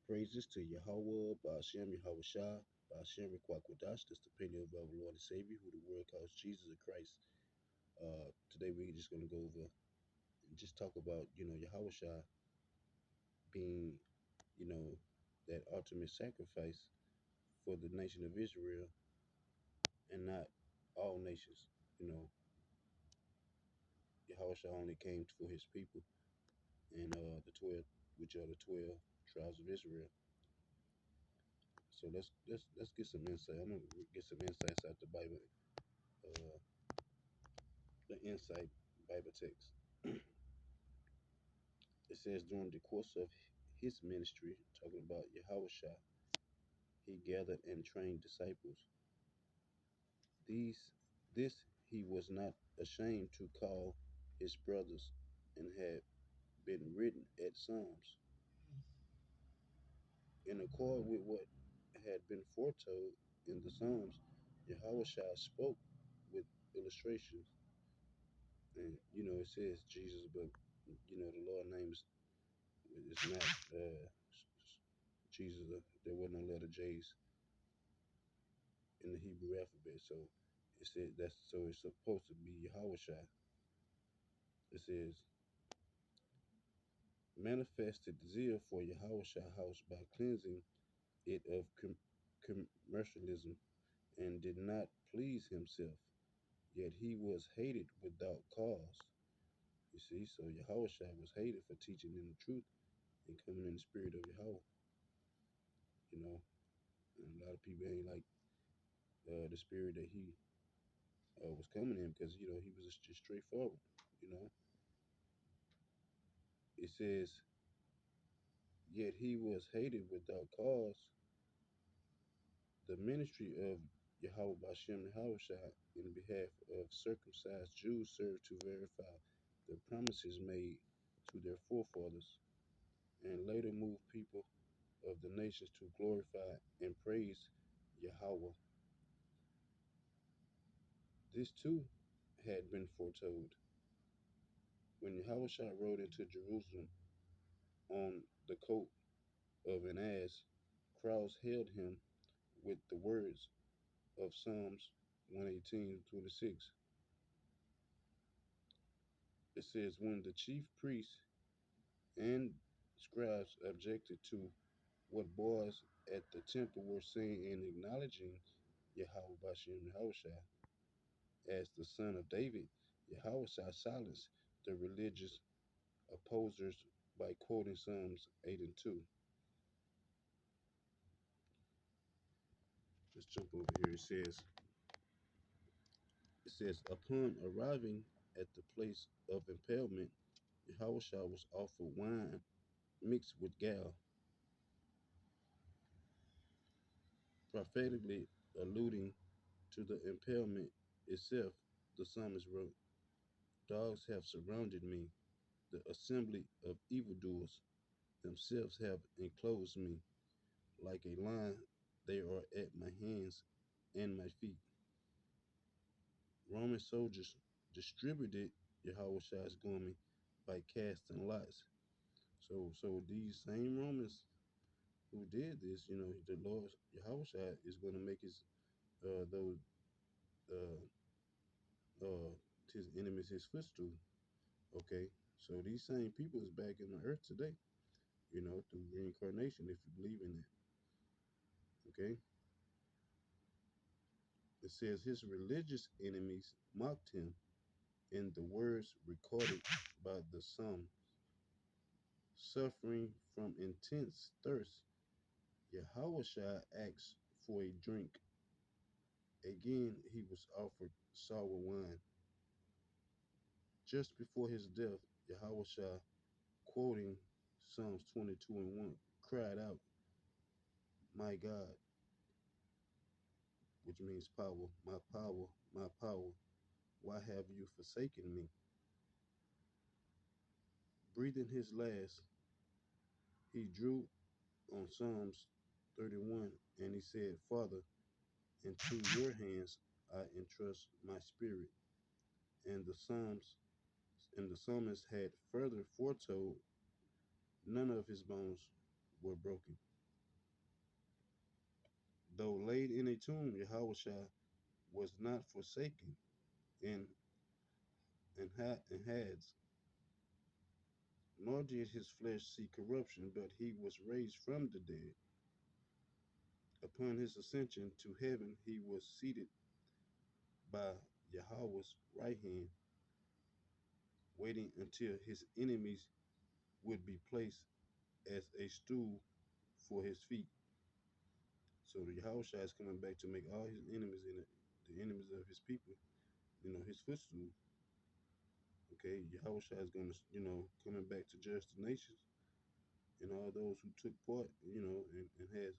Praises to Yahawah, Bahasham, Yahawashi, Bahasham, Requaquadash, that's the penny of our Lord and Savior, who the world calls Jesus the Christ. Today we're just going to go over and just talk about, Yahawashi being, you know, that ultimate sacrifice for the nation of Israel and not all nations. You know, Yahawashi only came for his people and the 12, which are the 12 tribes of Israel. So let's get some insight. I'm gonna get some insights out the Bible, uh, the insight Bible text. It says during the course of his ministry, talking about Yahawashi, he gathered and trained disciples. These this he was not ashamed to call his brothers, and had been written at Psalms. In accord with what had been foretold in the Psalms, Yahawashi spoke with illustrations. And it says Jesus, but the Lord names is not Jesus. There were no letter J's in the Hebrew alphabet, so it said that's so it's supposed to be Yahawashi. It says manifested zeal for Yahawashi house by cleansing it of commercialism, and did not please himself. Yet he was hated without cause. You see, so Yahawashi was hated for teaching in the truth and coming in the spirit of Yahweh. You know, and a lot of people ain't like the spirit that he was coming in, because he was just straightforward. You know, it says, yet he was hated without cause. The ministry of Yahweh Bahasham Yahawashi in behalf of circumcised Jews served to verify the promises made to their forefathers, and later moved people of the nations to glorify and praise Yahweh. This too had been foretold. When Yahushua rode into Jerusalem on the coat of an ass, crowds hailed him with the words of Psalms 118:26. It says, when the chief priests and scribes objected to what boys at the temple were saying and acknowledging Yahweh Bashim Yahushua as the son of David, Yahushua silenced the religious opposers by quoting Psalms 8:2. Let's jump over here. It says, upon arriving at the place of impalement, Yahushua was offered wine mixed with gall, prophetically alluding to the impalement itself. The psalmist wrote, dogs have surrounded me, the assembly of evildoers themselves have enclosed me. Like a lion, they are at my hands and my feet. Roman soldiers distributed Yahushua's garment by casting lots. So these same Romans who did this, the Lord Yahushua is going to make those uh uh his enemies his footstool. Okay, so these same people is back in the earth today, through reincarnation, if you believe in that. Okay, it says his religious enemies mocked him in the words recorded by the psalm. Suffering from intense thirst, Yahushua asked for a drink. Again, he was offered sour wine. Just before his death, Yahushua, quoting Psalms 22:1, cried out, my God, which means power, my power, why have you forsaken me? Breathing his last, he drew on Psalms 31 and he said, Father, into your hands I entrust my spirit. And the psalmist had further foretold none of his bones were broken. Though laid in a tomb, Yahawashi was not forsaken in and Hades, nor did his flesh see corruption, but he was raised from the dead. Upon his ascension to heaven, he was seated by Yahweh's right hand, waiting until his enemies would be placed as a stool for his feet. So the Yahawashi is coming back to make all his enemies in it, the enemies of his people, his footstool. Okay, Yahawashi is going to, coming back to judge the nations and all those who took part, and has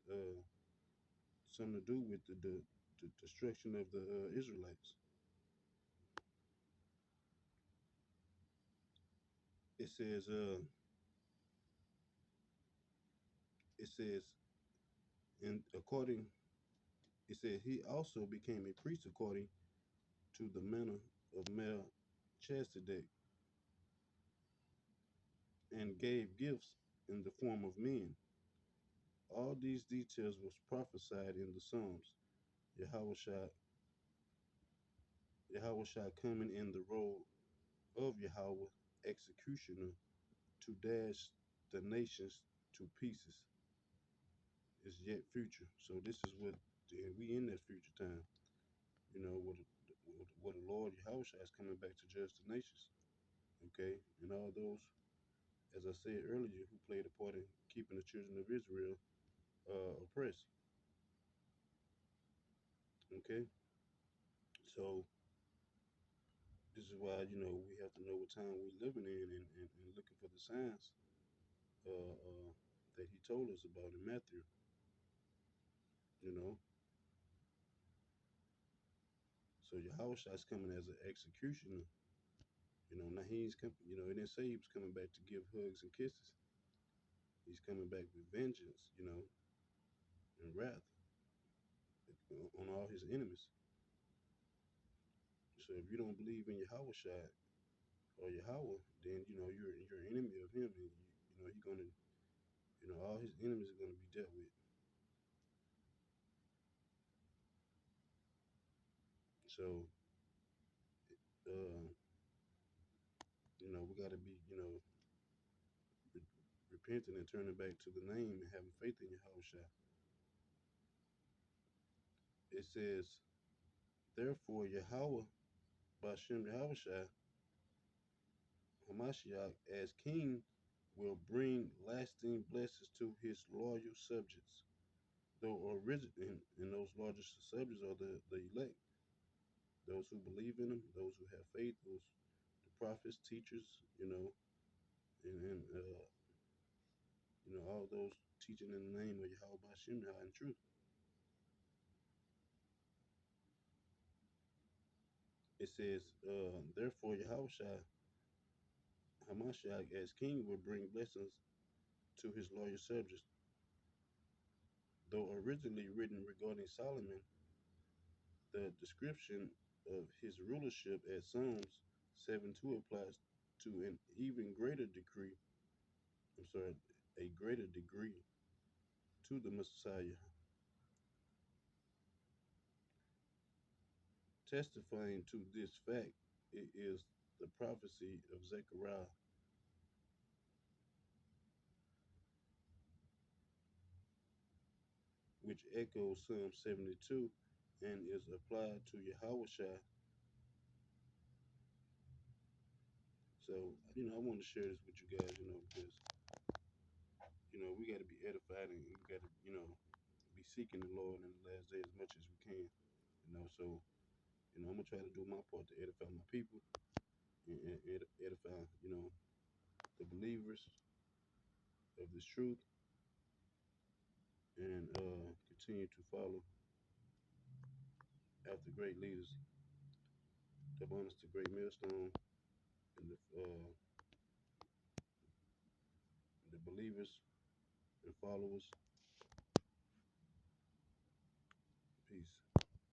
something to do with the destruction of the Israelites. It says, it says, and according, it says he also became a priest according to the manner of Melchizedek and gave gifts in the form of men. All these details was prophesied in the Psalms. Yahweh Yahweh coming in the role of Yahweh, executioner, to dash the nations to pieces is yet future. So this is what we in that future time. What the Lord Yahweh is coming back to judge the nations. Okay, and all those, as I said earlier, who played a part in keeping the children of Israel oppressed. Okay, so this is why we have to know what time we're living in and looking for the signs that He told us about in Matthew. You know, so Yahweh is coming as an executioner. Now he's coming. It didn't say he was coming back to give hugs and kisses. He's coming back with vengeance. And wrath on all his enemies. So if you don't believe in Yahweh or Yahweh, then you're an enemy of him, and he's gonna all his enemies are gonna be dealt with. So uh, we got to be re- repenting and turning back to the name and having faith in Yahweh. It says, therefore Yahweh Bahasham Yahweh Hamashiach as king will bring lasting blessings to his loyal subjects. Though origin and those largest subjects are the elect, those who believe in him, those who have faith, those the prophets, teachers, and all those teaching in the name of Yahweh Bashem in truth. It says, therefore Yahweh Hamashiach as king will bring blessings to his loyal subjects. Though originally written regarding Solomon, the description of his rulership at Psalms 7:2 applies to an even greater degree. I'm sorry, a greater degree to the Messiah, testifying to this fact. It is the prophecy of Zechariah, which echoes Psalm 72 and is applied to Yahawashi. So, I want to share this with you guys, because, we got to be edified and we got to, be seeking the Lord in the last day as much as we can, So, I'm going to try to do my part to edify my people and edify, the believers of this truth and continue to follow after great leaders that brought us to great millstone and the believers and followers. Peace.